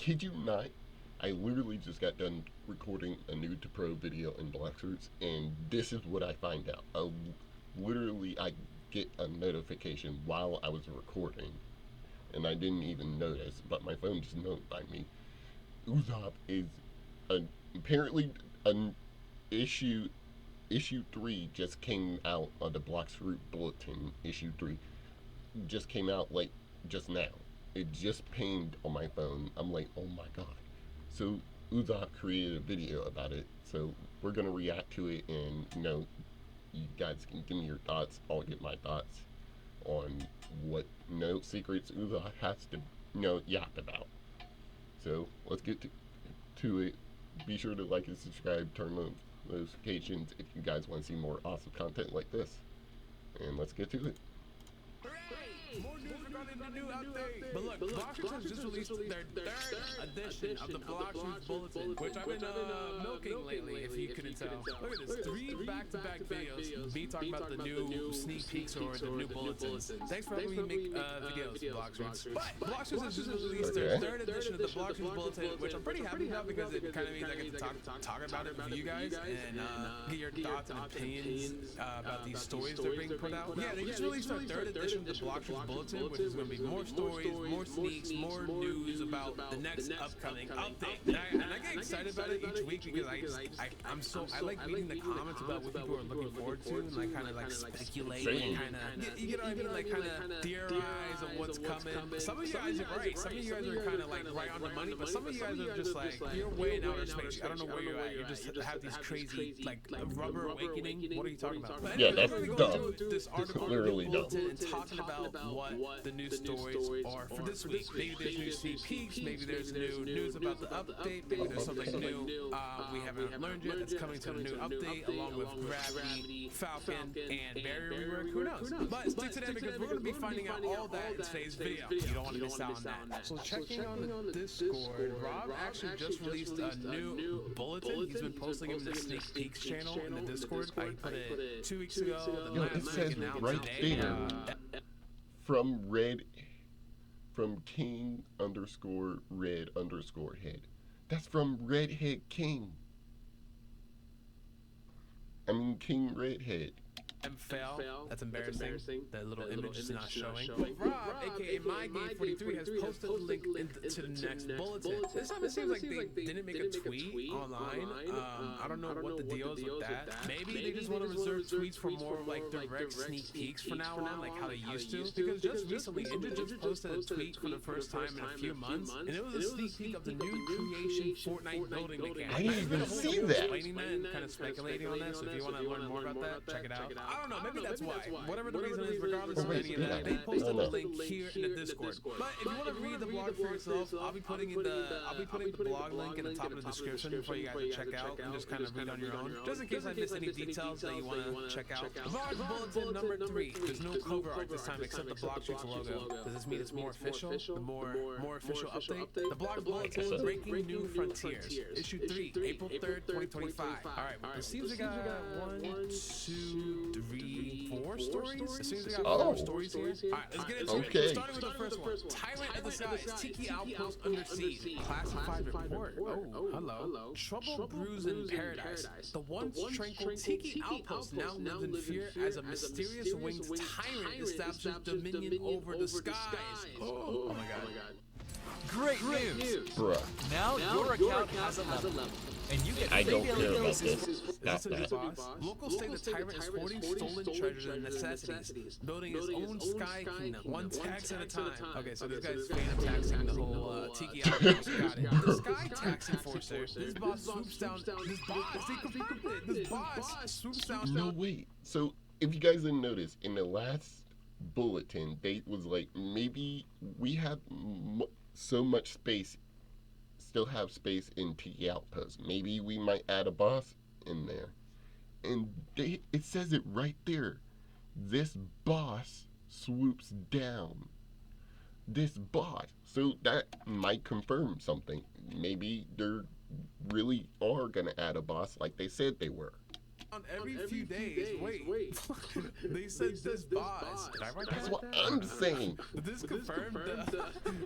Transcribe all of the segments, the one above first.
kid you not, I literally just got done recording a Nude to Pro video in Bloxers, and this is what I find out. Literally, I get a notification while I was recording, and I didn't even notice, but my phone just notified me. Usopp is apparently an issue 3 just came out on the Blox Bulletin issue 3 just came out like just now. It just pinged on my phone. I'm like, oh my god. So Usopp created a video about it. So we're gonna react to it, and you guys can give me your thoughts. I'll get my thoughts on what secrets Usopp has to yap about. So let's get to it. Be sure to like and subscribe, turn on notifications if you guys want to see more awesome content like this. And let's get to it. More news regarding the new update. But look, Bloxers has just released their third edition of the Blox Bulletin, which I've been milking lately, if you couldn't tell. Look at this, 3 back-to-back videos, me talking about the new sneak peeks or the new bulletins. Thanks for helping me make videos, Bloxers. But Bloxers has just released their third edition of the Blox Bulletin, which I'm pretty happy about because it kind of means I get to talk about it with you guys and get your thoughts and opinions about these stories they're being put out. Yeah, they just released their third edition of the Bloxers Bulletin, which is going to be more stories, more sneaks, more news about the next upcoming update. And I get excited about it each week because I like reading the comments about what people are looking forward to, and like kind of like speculate and kind of, you know what I mean, like kind of theorize on what's coming. Some of you guys are right. Some of you guys are kind of like right on the money, but some of you guys are just like, you're way in outer space. I don't know where you're at. You just have these crazy like rubber awakening. What are you talking about? Yeah, that's dumb. This article Literally dumb. And talking about what the new stories are for this week. Maybe there's new sneak peeks, maybe there's new news about the update, maybe there's something new we haven't learned yet that's coming to the new update, along with Gravity, Falcon, and Barrier Rework. Who knows? But stick to that because we're going to be finding out all that in today's video. You don't want to miss out on that. So checking on the Discord, Rob actually just released a new bulletin. He's been posting it in the Sneak Peeks channel in the Discord. I put it 2 weeks ago. It says right there. From King _Red_ head. That's from Redhead King. I mean King Redhead. Fail. That's embarrassing. That little image is not showing. But Rob, aka MyGame43, has posted a link to the next bulletin. This time it seems like they didn't make a tweet online. I don't know what the deal is with that. Maybe they just want to reserve tweets for more like direct sneak peeks from now on, like how they used to. Because just recently, Indra just posted a tweet for the first time in a few months, and it was a sneak peek of the new creation Fortnite building mechanic. I didn't even see that. Explaining that and kind of speculating on that. So if you want to learn more about that, check it out. I don't know, maybe that's why. Whatever the reason is, regardless of any of that, they posted a link here in the Discord. But if you want to read the blog for yourself, I'll be putting the blog link in the top of the description for you guys to check out and just kind of read on your own. Just in case I missed any details that you want to check out. Blox Bulletin number 3. There's no cover art this time except the Bloxers logo. Does this mean it's more official? The more official update? The Blox Bulletin Breaking New Frontiers. Issue 3, April 3rd, 2025. Alright, it seems we got 1, 2, 3, 4 stories? It seems we got 4 stories here. Alright, let's get into it. Starting with the first one. Tyrant of the Skies, Tiki Outpost under siege. Classified report. Oh, hello. Trouble brews in paradise. The once tranquil Tiki Outpost now lives in fear as a mysterious winged tyrant establishes dominion over the skies. Oh my god. Great news! Bruh. Now your account has a level. And you get I don't daily care about releases. this. Is this a new boss? Locals say the tyrant is hoarding stolen treasures and necessities, building his own sky kingdom, one tax at a time. Okay, so this guy's phantom taxing the whole Tiki Outpost. Got it. The sky tax enforcer. This boss swoops down. This boss, they confirmed it. This boss swoops down. No, wait. So, if you guys didn't notice, in the last bulletin, they was like, maybe we have so much space, still have space in Tiki Outpost. Maybe we might add a boss in there. And it says it right there. This boss swoops down. This boss. So that might confirm something. Maybe they're really are going to add a boss like they said they were. every few days. Wait. They said this boss. Did I write That's that? what I'm saying. Did this confirm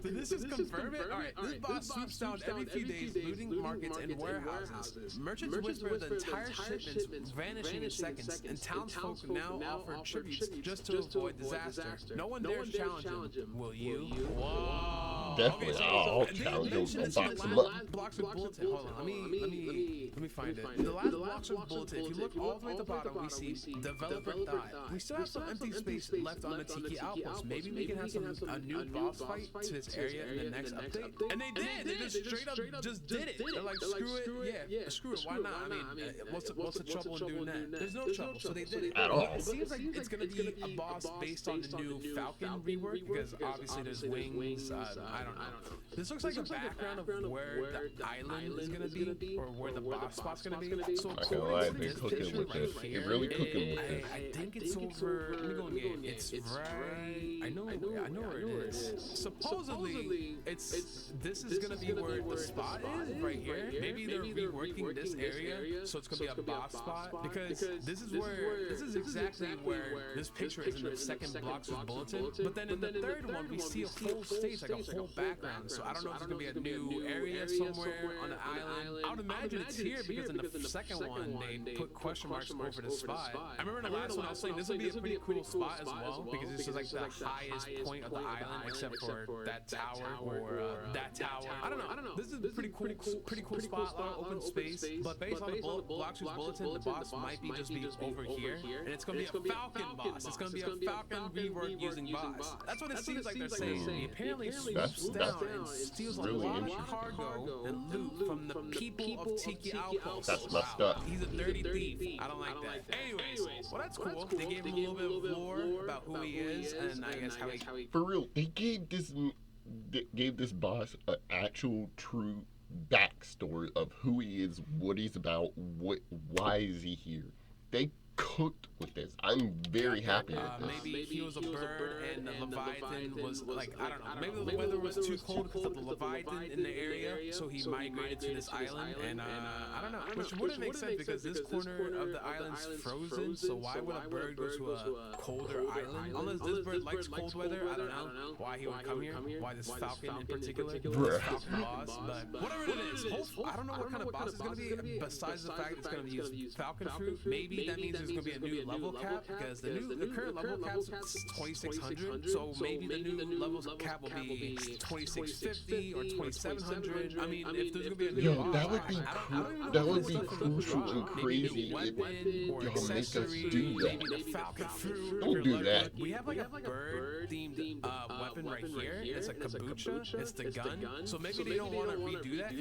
did this just confirm it? Alright, this boss swoops down every few days, looting markets and warehouses. Merchants whisper the entire shipments vanishing in seconds, and townsfolk now offer tributes just to avoid disaster. No one dares challenge him. Will you? Whoa. Definitely, I'll challenge him and box him up. Blox Bulletin. Hold on, let me find it. The last Blox Bulletin, if you look all the way at the bottom, we see developer died. We still have some empty space left on the Tiki Outpost. Maybe we can have a new boss fight to this area in the next update. And they did. They just straight up just did it. They're like, screw it. Yeah, screw it. Why not? I mean, what's the trouble in doing that? There's no trouble. So they did it. At all. It seems like it's gonna be a boss based on the new Falcon rework because obviously there's wings. I don't know. This looks like a background of where the island is gonna be, or where the boss spot's gonna be. So I can't lie, they're cooking with this. They're really cooking with this. I think it's over. Let me go again. It's right. I know where it is. Supposedly, this is gonna be where the spot is right here. Maybe they're reworking this area, so it's gonna be a boss spot because this is exactly where this picture is in the second Blox Bulletin. But then in the third one, we see a full stage, like a whole background. So I don't know if it's gonna be a new area somewhere on the island. I would imagine it's here because in the second one they put question marks over the spot. I remember in the last one I was saying this would be a pretty cool spot as well because this is like the highest point of the island except for that tower or that tower. I don't know. This is a pretty cool spot, a lot of open space. But based on the Blox Bulletin, the boss might be just over here, and it's gonna be a Falcon boss. It's gonna be a Falcon rework using boss. That's what it seems like they're saying. He apparently swoops down and steals a lot of cargo and loot from the people of Tiki Outpost. That's messed up. He's a dirty thief. I don't like that. Anyways, well that's cool. They gave him a little bit of lore about who he is and I guess how he. For real, they gave this boss an actual true backstory of who he is, what he's about, why is he here. They cooked with this. I'm very happy with this. Maybe he was a bird and the Leviathan was like, I don't know, maybe the weather was too cold because of the Leviathan in the area, so he migrated to this island, and I don't know, which wouldn't make sense because this corner of the island's frozen, so why would a bird go to a colder island? Unless this bird likes cold weather, I don't know why he would come here, why this Falcon in particular, this Falcon boss, but whatever it is, I don't know what kind of boss it's going to be, besides the fact it's going to use Falcon fruit. Maybe that means there's going to be a new level cap because the current level cap's 2600, so maybe the new level cap will be 2650 or 2700. I mean, if there's gonna be a new boss, that would be crucial and crazy if y'all make us do that. Don't do that. We have like a bird themed weapon right here. It's a kabucha. It's the gun. So maybe they don't want to redo that.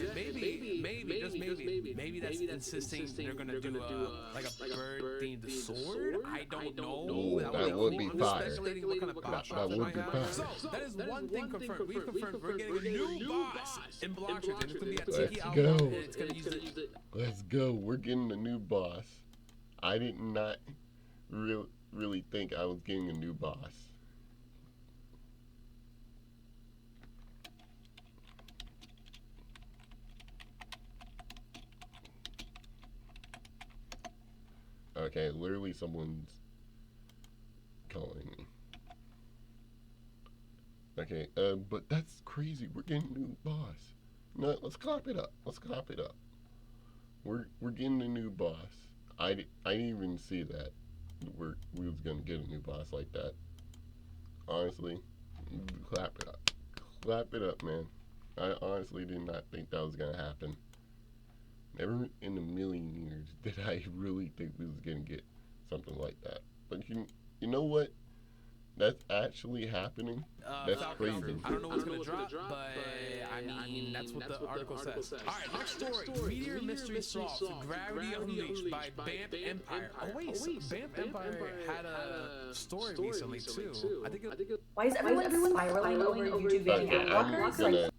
And maybe that's insisting they're gonna do like a bird themed sword. I don't know. Ooh, that would be fire. That would be fire. So that is one thing confirmed. We've confirmed we're getting a new boss in Blox, and it's gonna be a Tiki Outpost, and it's gonna use it. Let's go. We're getting a new boss. I did not really think I was getting a new boss. Okay, literally someone's calling me. Okay, but that's crazy. We're getting a new boss. No, let's clap it up. We're getting a new boss. I didn't even see that we was gonna get a new boss like that. Honestly, clap it up. Clap it up, man. I honestly did not think that was gonna happen. Never in a million years did I really think we was gonna get something like that. But you know what? That's actually happening. That's crazy. I don't know what's gonna drop, but I mean that's what the article says. All right, next story: Meteor Mystery Solved. Gravity Unleashed by Bamp Empire. Oh wait, so Bamp Empire had a story recently too. I think. Why is everyone spiraling over YouTube video?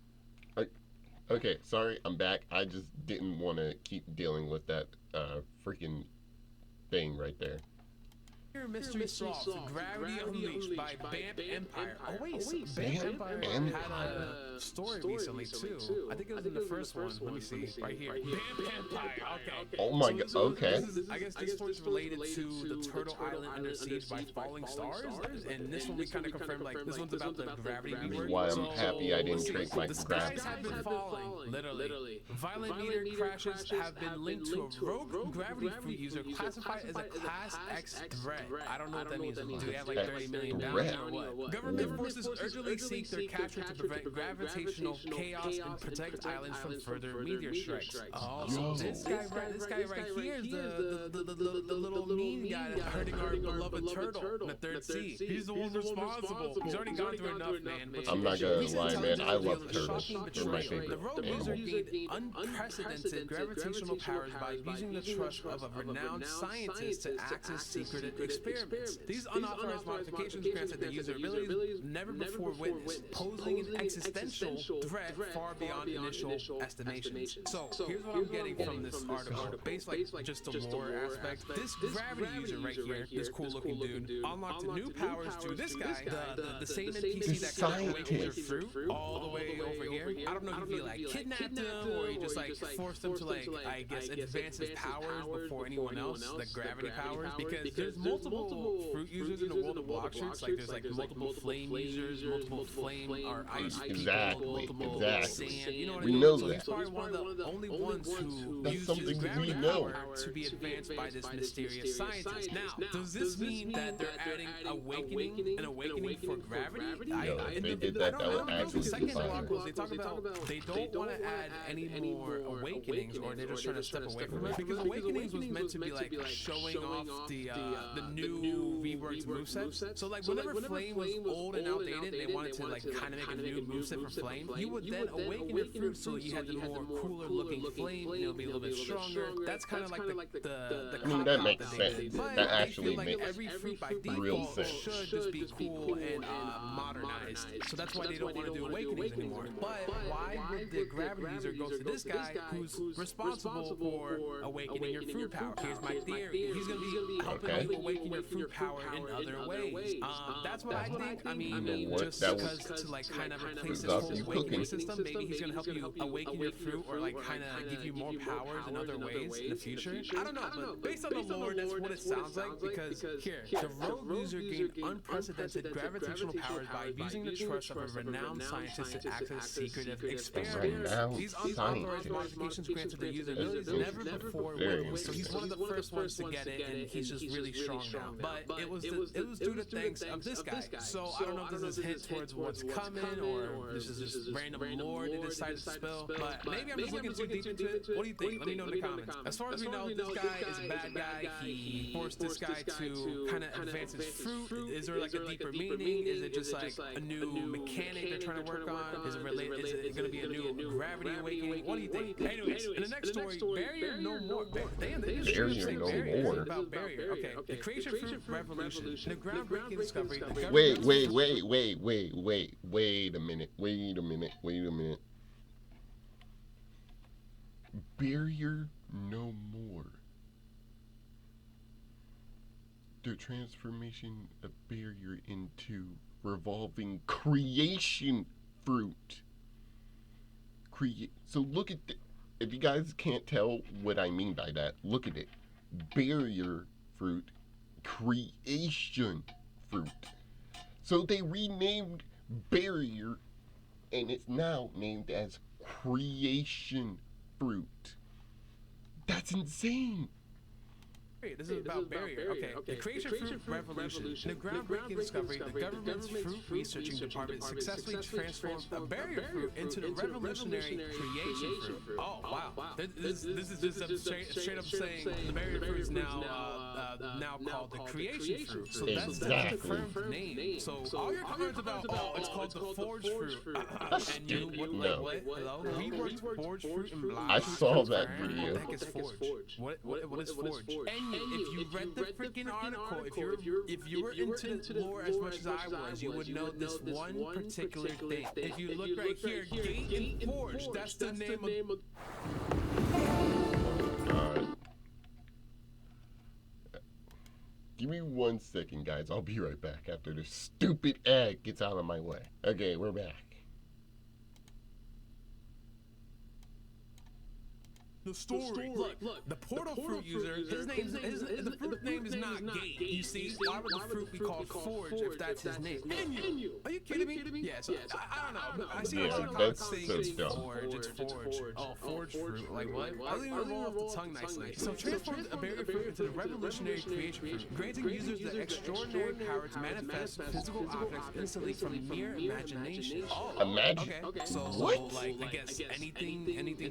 Okay, sorry, I'm back. I just didn't want to keep dealing with that freaking thing right there. Mystery solved. Gravity Unleashed by Bamp Empire. Oh wait, Bamp Bamp Empire had a story recently too. I think it was in the first one. Let me see, right here. Bamp Empire. Okay. Oh my god. Okay. I guess this story's related to the Turtle Island Under Siege by Falling Stars, and this one we kind of confirmed like this one's about the gravity This is rework. why I'm happy I didn't take my The gravity. skies have been falling, literally. Violent meteor crashes have been linked to a rogue gravity fruit user classified as a Class X threat. I don't know what that means. Do they have like 30 million down or what? Government forces urgently seek their capture to prevent gravitational chaos and protect islands from further meteor strikes. Oh, so this guy right here is the little mean guy that's hurting our beloved turtle in the third sea. He's the one responsible. He's already gone through enough, man. I'm not gonna lie, man. I love turtles. They're my favorite The rogue animal. user gained unprecedented gravitational powers by using the trust of a renowned scientist to access secret experiments. These unauthorized modifications granted the user abilities never before witnessed, posing an existential threat far beyond initial estimations. So here's what I'm getting from this article. Based like just the lore aspect, this gravity user right here, this cool looking dude, unlocked new powers through this guy, the same NPC that can awaken your fruit all the way over here. I don't know if you like kidnapped him or you just like forced him to like, I guess, advance his powers before anyone else, like gravity powers, because there's multiple fruit users in the world of Bloxers. Like there's like multiple flame users, multiple flame or ice people, multiple sand. You know what I We mean? know So that. he's probably one of the only ones who That's used his something gravity we know. power to be advanced by this mysterious scientist. Now, does this mean that they're adding an awakening for gravity? Yo, if they did that, that would actually The be second fire. blog was they talk about they don't want to add any more awakenings, or they're just trying to step away from it, because awakenings was meant to be like showing off the new reworked moveset. So like whenever Flame was old and outdated, they wanted to like kind of make a new moveset for Flame. You would then awaken your fruit so you had the more cooler looking Flame, and it'll be a little bit stronger. That's kind of like the I mean, that makes sense. But That I actually feel like makes every fruit by real default sense. should just be cool and modernized. So that's why they don't want to do awakenings anymore. But why would the gravity user go to this guy who's responsible for awakening your fruit power? Here's my theory. He's going to be helping you awaken your fruit power in other ways. That's what I think. I mean, You know what? just That because to like kind of replace this That's whole you awakening cooking. system, maybe he's going to help you awaken your fruit or like kind of give you more powers in other ways in the future. I don't know, but based on the lore, that's what it sounds like, because here, the rogue user gained unprecedented gravitational powers by using the trust of a renowned scientist to access secretive experiments. Renowned These unauthorized scientist. modifications granted the user That's abilities dope. never before Very witnessed, so he's one of the first ones to get it, and he's just really strong now. But it was due to thanks of this guy. So I don't know if this is a hint towards what's coming, or this is just random lore they decided to spill. But maybe I'm just looking too deep into it. What do you think? Let me know in the comments. As far as we know, this guy is a bad guy. He forced this guy to kind of advance his fruit. Is there like a deeper meaning? Is it just like a new mechanic they're trying to work on? Is it related? Is it going to be a new gravity awakening? What do you think? Anyways, in the next story, Barrier No More. Damn, they just Barrier say No Barrier. More. About Barrier. Okay, the creation fruit revolution. The groundbreaking discovery. Wait a minute. Barrier No More. The transformation of Barrier into revolving creation fruit. So look at if you guys can't tell what I mean by that, look at it. Barrier fruit, creation fruit. So they renamed Barrier, and it's now named as creation fruit. That's insane. This is about Barrier. Okay, the creation fruit revolution. The groundbreaking discovery, the government's fruit researching department successfully transformed a barrier fruit into the revolutionary creation fruit. Oh, wow. This is just straight up saying the barrier fruit is now called the creation fruit. So that's the confirmed name. So all your comments about, it's called the forged fruit. And you, what? Hello? We worked forged fruit in Blox. I saw that video. What the heck is forged? What is forged? And if you read the freaking article, if you were into the lore as much as I was, you would know this one particular thing. If you look right here, Gate and Forge, that's the name of... Oh God. Give me 1 second, guys. I'll be right back after this stupid ad gets out of my way. Okay, we're back. The story. Look, the portal fruit user, the fruit name is not Gate. You see, why would the fruit be called Forge if that's his name? Inu. Are you kidding me? Yes. I don't know. I see a lot of comments saying it's Forge. It's Forge. Oh, Forge fruit. Like what? I don't even roll off the tongue nicely. So transforms a barrier fruit into the revolutionary creation fruit, granting users the extraordinary power to manifest physical objects instantly from mere imagination. Oh, Imagine. okay. So What? like I guess anything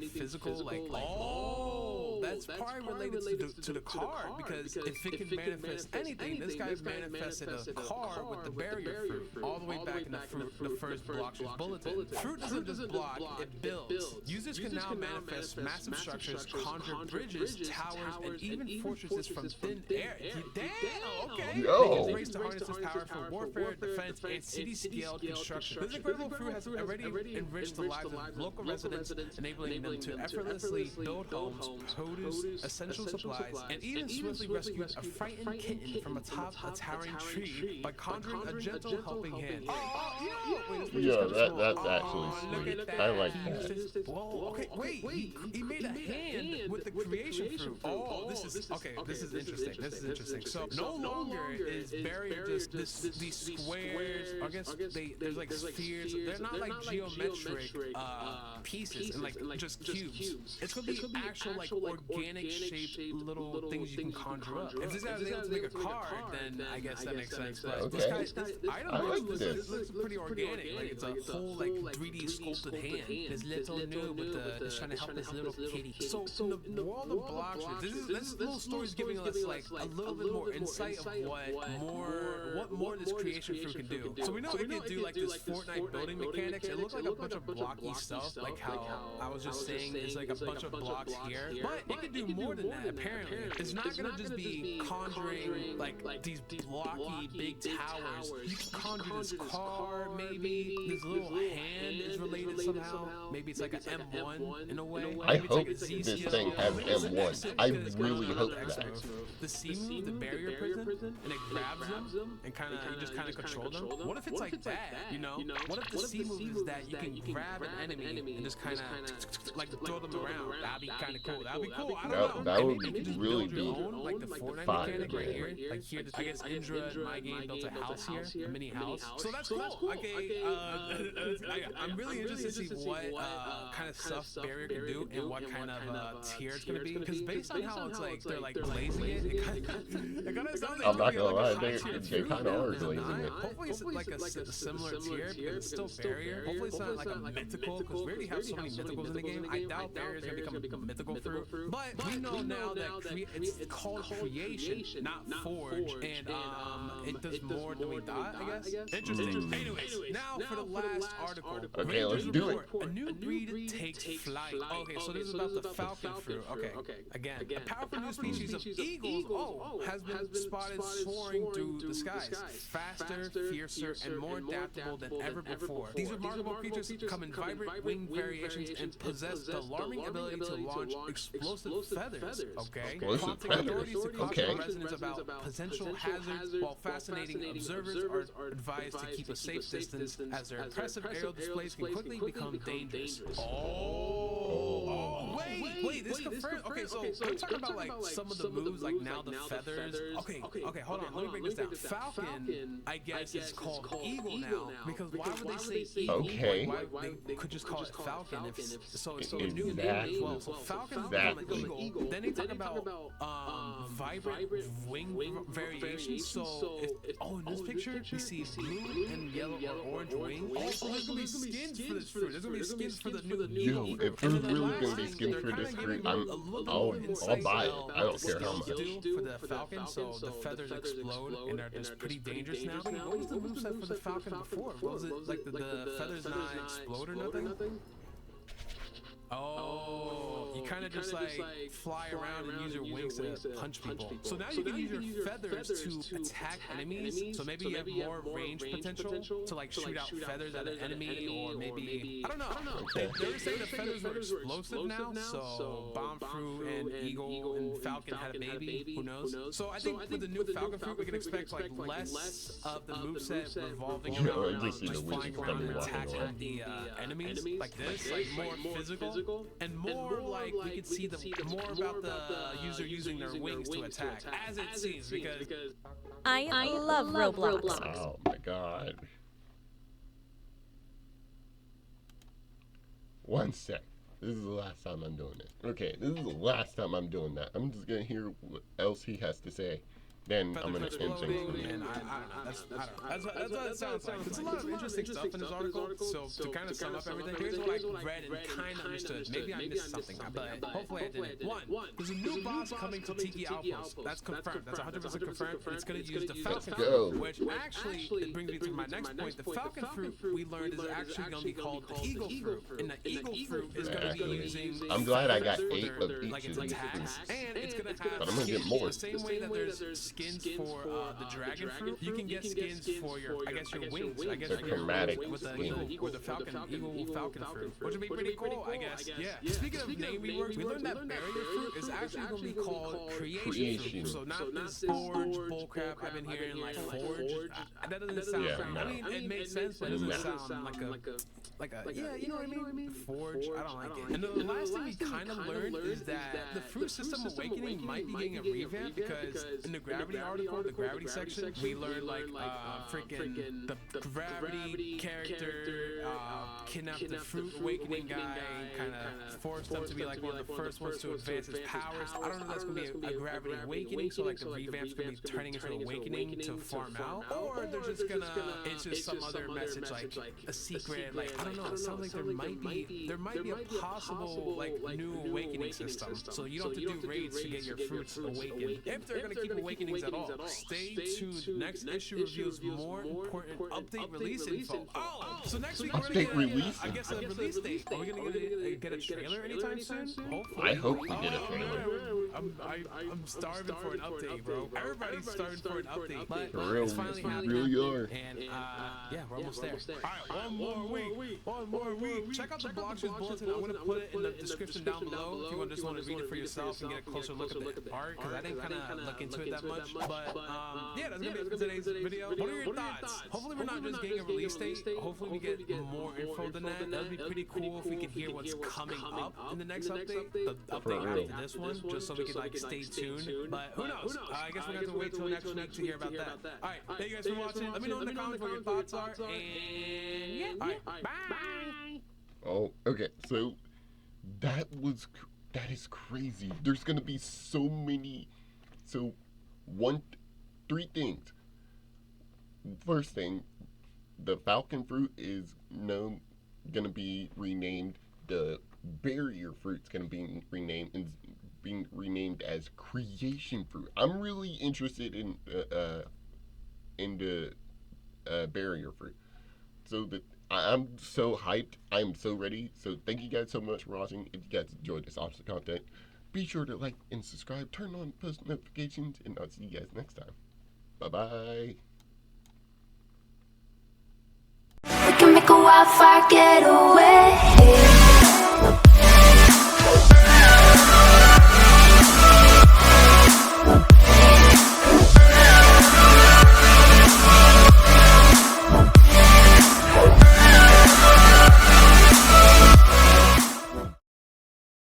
physical, like oh, that's probably related to the card, because if it can manifest anything, this guy manifested a car with the barrier fruit all the way back in the first Blox Bulletin. Fruit doesn't just block, it builds. Users can now manifest massive structures, conjure bridges, towers, and even fortresses from thin air. Damn, okay. Yo. They race to harness this power for warfare, defense, and city-scaled construction. This incredible fruit has already enriched the lives of local residents, enabling them to effortlessly build homes, produce essential supplies, and even swiftly rescue a frightened kitten from atop a towering tree by conjuring a gentle helping hand. Yeah, that's actually sweet. I like that. Whoa, okay, wait, he made a hand with the creation fruit. Oh, this is interesting. So no longer is barrier just these squares. I guess there's like spheres. They're not like geometric pieces and like just cubes. It's gonna be actual like organic shaped little things you can conjure up. If this guy's able to make a card, then I guess that makes sense. But this item looks pretty organic. Like it's a whole like 3D sculpted hand. This little noob with just trying to help this little kitty. So in the world of Blox, this little story is giving us like a little bit more insight of what more this creation fruit can do. So we know it can do like this Fortnite building mechanics. It looks like a bunch of blocky stuff, like how I was just saying there's like a bunch of blocks here. But it can do more than that, apparently. It's not gonna just be conjuring like these blocky big towers. You can conjure this car, maybe. This little hand is related somehow. Maybe it's like an M1 in a way. I hope this thing has M1. I really hope that. The C move, the barrier prison, and it grabs them and you just kind of control them. What if it's like that, you know? What if the C move is that you can grab an enemy and just kind of like throw them around? That'd be kind of cool. That'd be cool. I don't know. That would really be like the Fortnite mechanic right here. Like here, I guess Indra in my game built a house here, a mini house. So that's cool. Okay, I'm really interested to see what kind of stuff barrier can do and what kind of tier it's gonna be. Because based on how it's like they're like glazing it kind of sounds like I'm not gonna lie, they they kind of are glazing it. Hopefully it's like a similar tier because it's still barrier. Hopefully it's not like a mythical, because we already have so many mythicals in the game. I doubt barrier is gonna become mythical fruit. But we know now that it's called creation, not forge, and it does more than we thought, I guess. Interesting. Anyways, now for the last article. Okay, let's do it. A new breed takes flight. Okay, so this is about the falcon fruit. Okay, again, a powerful new species of eagles, has been spotted soaring through the skies, faster, fiercer, and more adaptable than ever before. These remarkable creatures come in vibrant wing variations and possess the alarming ability to launch explosive feathers. Okay, prompting authorities to caution residents about potential hazards, while fascinating observers are advised to keep a safe distance, as their impressive aerial displays can quickly become dangerous. Wait, this confirms. Okay, so I'm talking about like some of the moves, like now the feathers. Okay, hold on, let me break this down. Falcon, I guess, is called eagle now, because why would they say eagle? Okay. Why they could just call it falcon so it's a new name Exactly. as well. So falcon become an eagle. Then they talk about vibrant wing variations. So in this picture we see blue and yellow or orange wing. Also, there's gonna be skins for this fruit. There's gonna be skins for the new Yo, if there's really gonna be skins for this fruit, I'll buy it. I don't care how much. For the falcon, so the feathers explode and they're just pretty dangerous now. What was the moveset for the falcon before? Was it like the feathers not explode or nothing? Oh, you kind of just like fly around and use your wings to punch people. So now you can use your feathers to attack enemies. So maybe you have more range potential to like shoot out feathers at an enemy, or maybe I don't know. They were saying the feathers were explosive now, so bomb fruit and eagle and falcon had a baby. Who knows? So I think with the new falcon fruit, we can expect like less of the moveset revolving around like flying around and attacking the enemies like this, like more physical, and more like we could see more about the user using their wings to attack, as it seems, because I love Roblox. Oh my god. One sec. This is the last time I'm doing this. Okay, this is the last time I'm doing that. I'm just gonna hear what else he has to say. Then I'm gonna end things from there. And I don't know. That's what it sounds like. There's a lot of interesting stuff in this article. So to kind of sum up everything, here's what I read and kind of understood. Maybe I missed something, but hopefully I didn't. One, there's a new boss coming to Tiki Outpost. That's confirmed. That's 100% confirmed. And it's gonna use the Falcon Fruit, which actually it brings me to my next point. The Falcon Fruit we learned is actually gonna be called the Eagle Fruit, and the Eagle Fruit is gonna be using. I'm glad I got 8 of each like of its these attacks, fruits. and it's gonna have. But I'm gonna get more. The same way that there's skins for the dragon fruit, you can get skins for your, I guess, your wings. I guess The chromatic with the skin. eagle, with the eagle falcon fruit, which would be pretty cool, I guess. Yeah. Speaking of name reworks, we learned that barrier fruit is actually going to be called creation fruit. So not this forge bullcrap I've been hearing, like forge. That doesn't sound. Yeah, I mean, it makes sense, but it doesn't sound like a yeah, you know what I mean? Forge. I don't like it. And the last thing we kind of learned is that the fruit system awakening might be getting a revamp, because in the gravity article, the gravity section, we learned like freaking the gravity character kidnapped the fruit awakening guy, kind of forced him to be like one of the first ones to advance his powers. I don't know if that's gonna be a gravity awakening, so like the revamp's gonna be turning into an awakening to farm out, or they're just gonna it's just some other message, like a secret, like I don't know. It sounds like there might be a possible like new awakening system, so you don't have to do raids to get your fruits awakened. If they're gonna keep awakenings at all, stay tuned. Next issue reveals more important update release info. Oh, so next week we're gonna get I guess a release date. Are we gonna get a trailer anytime soon? Hopefully. I hope we get a trailer. I'm starving for an update, bro. Everybody's starving for an update, but For real, it's finally we happening. really are. And yeah, we're almost there. All right, one more week. Check out the Blox Bulletin. I'm gonna put it in the description down below if you just want to read it for yourself and get a closer look at the art, because I didn't kind of look into it that much. But yeah, that's gonna be it for today's video. What are your thoughts? Hopefully we're not just getting a release date. Hopefully we get more info than that. That'd be pretty cool if we could hear what's coming up in the next update. The update after this one, just so we could like stay tuned. But who knows? I guess we're gonna have to wait till next week to hear about that. All right, thank you guys for watching. Let me know in the comments what your thoughts are. And yeah, all right, bye. Oh, okay. So that is crazy. There's gonna be so many. So 3 things. First thing, the Falcon fruit is gonna be renamed. The barrier fruit's gonna be renamed and being renamed as creation fruit. I'm really interested in the barrier fruit. So I'm so hyped. I'm so ready. So thank you guys so much for watching. If you guys enjoyed this awesome content, be sure to like and subscribe, turn on post notifications, and I'll see you guys next time. Bye-bye. We can make a wildfire get away.